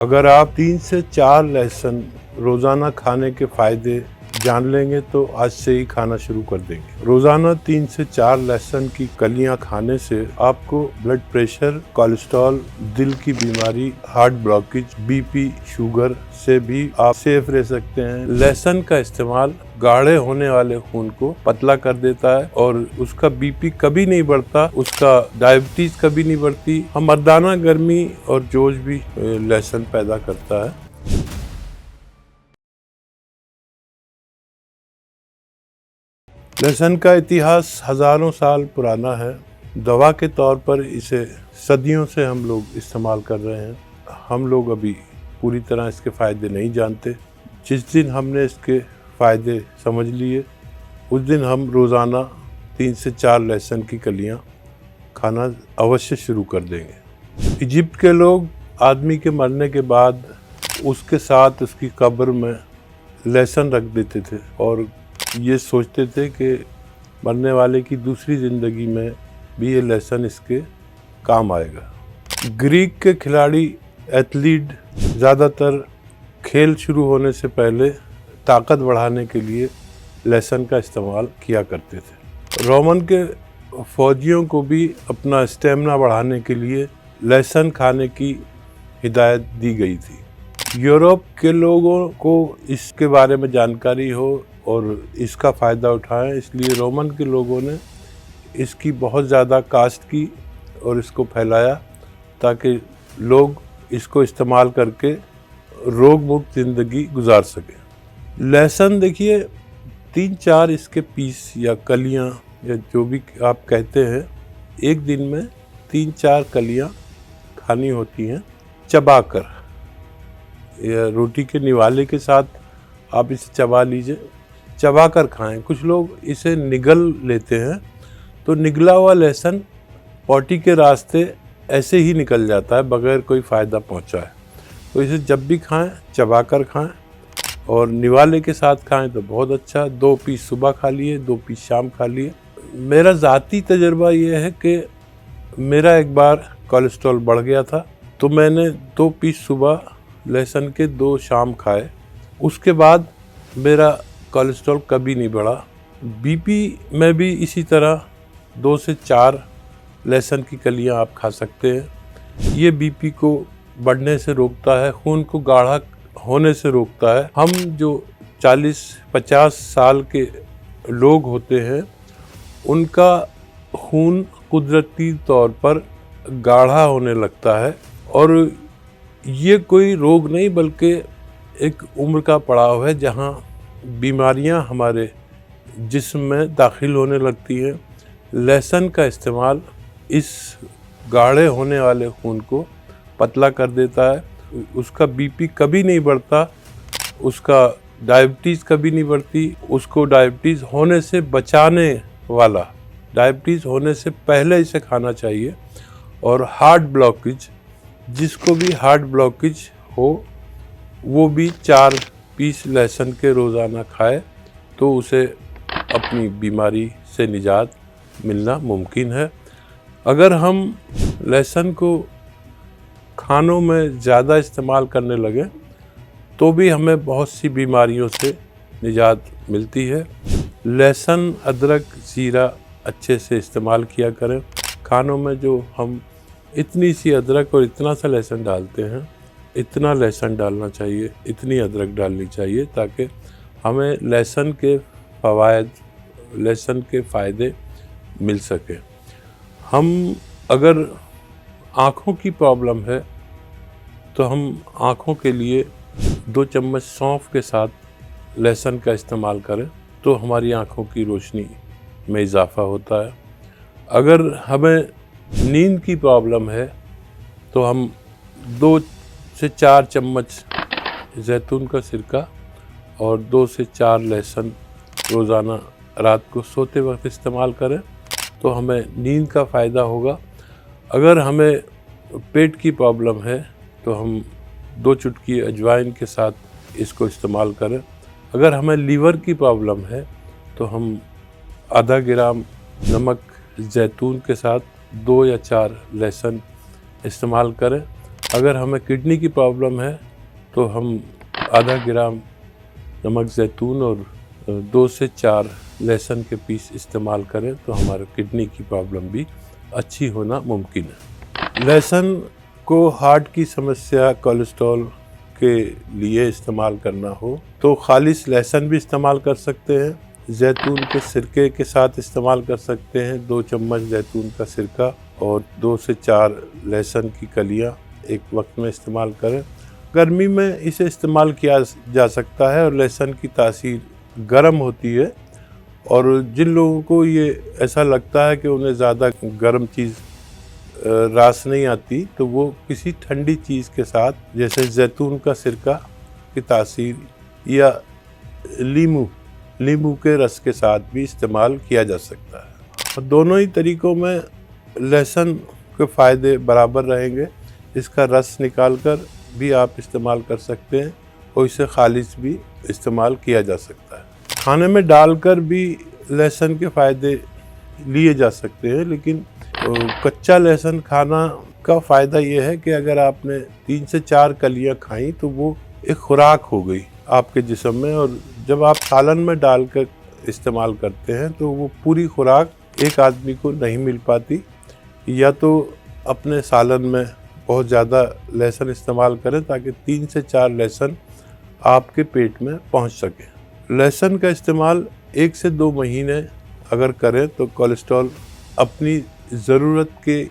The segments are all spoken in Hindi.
अगर आप 3 से 4 लहसुन रोज़ाना खाने के फ़ायदे जान लेंगे तो आज से ही खाना शुरू कर देंगे। रोज़ाना 3 से 4 लहसुन की कलियां खाने से आपको ब्लड प्रेशर, कोलेस्ट्रॉल, दिल की बीमारी, हार्ट ब्लॉकेज, बीपी, शुगर से भी आप सेफ रह सकते हैं। लहसुन का इस्तेमाल गाढ़े होने वाले खून को पतला कर देता है और उसका बीपी कभी नहीं बढ़ता, उसका डायबिटीज कभी नहीं बढ़ती। मर्दाना गर्मी और जोश भी लहसुन पैदा करता है। लहसुन का इतिहास हजारों साल पुराना है। दवा के तौर पर इसे सदियों से हम लोग इस्तेमाल कर रहे हैं। हम लोग अभी पूरी तरह इसके फ़ायदे नहीं जानते। जिस दिन हमने इसके फ़ायदे समझ लिए उस दिन हम रोज़ाना 3 से 4 लहसुन की कलियां खाना अवश्य शुरू कर देंगे। इजिप्ट के लोग आदमी के मरने के बाद उसके साथ उसकी कब्र में लहसुन रख देते थे और ये सोचते थे कि मरने वाले की दूसरी ज़िंदगी में भी ये लहसुन इसके काम आएगा। ग्रीक के खिलाड़ी, एथलीट ज़्यादातर खेल शुरू होने से पहले ताकत बढ़ाने के लिए लहसुन का इस्तेमाल किया करते थे। रोमन के फौजियों को भी अपना स्टेमिना बढ़ाने के लिए लहसुन खाने की हिदायत दी गई थी। यूरोप के लोगों को इसके बारे में जानकारी हो और इसका फ़ायदा उठाएं, इसलिए रोमन के लोगों ने इसकी बहुत ज़्यादा काश्त की और इसको फैलाया ताकि लोग इसको इस्तेमाल करके रोग मुक्त ज़िंदगी गुजार सकें। लहसुन देखिए 3-4 इसके पीस या कलियां या जो भी आप कहते हैं, एक दिन में 3-4 कलियां खानी होती हैं चबाकर, या रोटी के निवाले के साथ आप इसे चबा लीजिए, चबाकर खाएं। कुछ लोग इसे निगल लेते हैं तो निगला हुआ लहसुन पोटी के रास्ते ऐसे ही निकल जाता है बगैर कोई फ़ायदा पहुंचाए। तो इसे जब भी खाएं चबाकर खाएं और निवाले के साथ खाएं तो बहुत अच्छा। 2 पीस सुबह खा लिए, 2 पीस शाम खा लिए। मेरा ज़ाती तजर्बा ये है कि मेरा एक बार कोलेस्ट्रॉल बढ़ गया था तो मैंने 2 पीस सुबह लहसुन के, 2 शाम खाए। उसके बाद मेरा कोलेस्ट्रॉल कभी नहीं बढ़ा। बीपी में भी इसी तरह 2 से 4 लहसुन की कलियां आप खा सकते हैं। ये बीपी को बढ़ने से रोकता है, खून को गाढ़ा होने से रोकता है। हम जो 40-50 साल के लोग होते हैं उनका खून कुदरती तौर पर गाढ़ा होने लगता है और ये कोई रोग नहीं बल्कि एक उम्र का पड़ाव है जहाँ बीमारियां हमारे जिस्म में दाखिल होने लगती हैं। लहसुन का इस्तेमाल इस गाढ़े होने वाले खून को पतला कर देता है। उसका बीपी कभी नहीं बढ़ता, उसका डायबिटीज़ कभी नहीं बढ़ती। उसको डायबिटीज़ होने से बचाने वाला, डायबिटीज़ होने से पहले इसे खाना चाहिए। और हार्ट ब्लॉकेज, जिसको भी हार्ट ब्लॉकेज हो वो भी 4 पीस लहसुन के रोज़ाना खाए तो उसे अपनी बीमारी से निजात मिलना मुमकिन है। अगर हम लहसुन को खानों में ज़्यादा इस्तेमाल करने लगे तो भी हमें बहुत सी बीमारियों से निजात मिलती है। लहसुन, अदरक, ज़ीरा अच्छे से इस्तेमाल किया करें। खानों में जो हम इतनी सी अदरक और इतना सा लहसुन डालते हैं, इतना लहसुन डालना चाहिए, इतनी अदरक डालनी चाहिए ताकि हमें लहसुन के फ़वाइद, लहसुन के फ़ायदे मिल सके। हम अगर आँखों की प्रॉब्लम है तो हम आँखों के लिए 2 चम्मच सौंफ के साथ लहसुन का इस्तेमाल करें तो हमारी आँखों की रोशनी में इजाफ़ा होता है। अगर हमें नींद की प्रॉब्लम है तो हम 2 से 4 चम्मच जैतून का सिरका और 2 से 4 लहसुन रोज़ाना रात को सोते वक्त इस्तेमाल करें तो हमें नींद का फ़ायदा होगा। अगर हमें पेट की प्रॉब्लम है तो हम 2 चुटकी अजवाइन के साथ इसको इस्तेमाल करें। अगर हमें लीवर की प्रॉब्लम है तो हम आधा ग्राम नमक जैतून के साथ 2 या 4 लहसुन इस्तेमाल करें। अगर हमें किडनी की प्रॉब्लम है तो हम आधा ग्राम नमक ज़ैतून और 2 से 4 लहसुन के पीस इस्तेमाल करें तो हमारे किडनी की प्रॉब्लम भी अच्छी होना मुमकिन है। लहसुन को हार्ट की समस्या, कोलेस्ट्रॉल के लिए इस्तेमाल करना हो तो खालिस लहसुन भी इस्तेमाल कर सकते हैं, जैतून के सिरके के साथ इस्तेमाल कर सकते हैं। 2 चम्मच जैतून का सिरका और 2 से 4 लहसुन की कलियां एक वक्त में इस्तेमाल करें। गर्मी में इसे इस्तेमाल किया जा सकता है और लहसुन की तासीर गर्म होती है, और जिन लोगों को ये ऐसा लगता है कि उन्हें ज़्यादा गर्म चीज़ रास नहीं आती तो वो किसी ठंडी चीज़ के साथ, जैसे जैतून का सिरका की तासीर या नींबू के रस के साथ भी इस्तेमाल किया जा सकता है। और दोनों ही तरीक़ों में लहसुन के फ़ायदे बराबर रहेंगे। इसका रस निकाल कर भी आप इस्तेमाल कर सकते हैं और इसे खालिस भी इस्तेमाल किया जा सकता है। खाने में डालकर भी लहसुन के फ़ायदे लिए जा सकते हैं, लेकिन कच्चा लहसुन खाना का फ़ायदा ये है कि अगर आपने 3 से 4 कलियां खाई तो वो एक खुराक हो गई आपके जिस्म में, और जब आप सालन में डालकर इस्तेमाल करते हैं तो वो पूरी खुराक एक आदमी को नहीं मिल पाती। या तो अपने सालन में बहुत ज़्यादा लहसुन इस्तेमाल करें ताकि 3 से 4 लहसुन आपके पेट में पहुंच सके। लहसुन का इस्तेमाल 1 से 2 महीने अगर करें तो कोलेस्ट्रॉल अपनी ज़रूरत के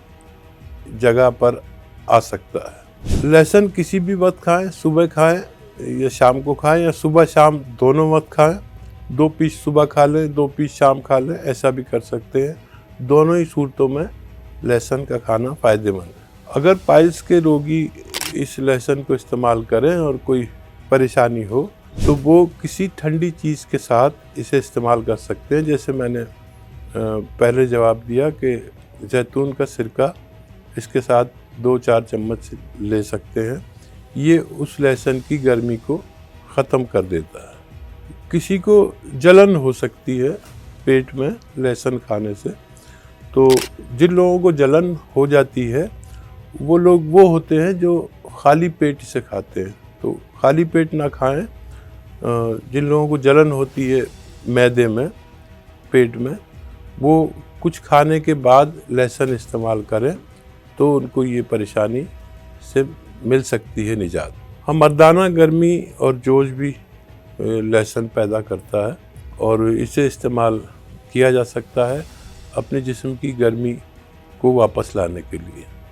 जगह पर आ सकता है। लहसुन किसी भी वक्त खाएं, सुबह खाएं या शाम को खाएं, या सुबह शाम दोनों वक्त खाएं। 2 पीस सुबह खा लें, 2 पीस शाम खा लें, ऐसा भी कर सकते हैं। दोनों ही सूरतों में लहसुन का खाना फ़ायदेमंद है। अगर पाइल्स के रोगी इस लहसुन को इस्तेमाल करें और कोई परेशानी हो तो वो किसी ठंडी चीज़ के साथ इसे इस्तेमाल कर सकते हैं। जैसे मैंने पहले जवाब दिया कि जैतून का सिरका इसके साथ 2-4 चम्मच ले सकते हैं। ये उस लहसुन की गर्मी को ख़त्म कर देता है। किसी को जलन हो सकती है पेट में लहसुन खाने से, तो जिन लोगों को जलन हो जाती है वो लोग वो होते हैं जो खाली पेट से खाते हैं, तो खाली पेट ना खाएं। जिन लोगों को जलन होती है मैदे में, पेट में, वो कुछ खाने के बाद लहसुन इस्तेमाल करें तो उनको ये परेशानी से मिल सकती है निजात। हम मर्दाना गर्मी और जोश भी लहसुन पैदा करता है और इसे इस्तेमाल किया जा सकता है अपने जिस्म की गर्मी को वापस लाने के लिए।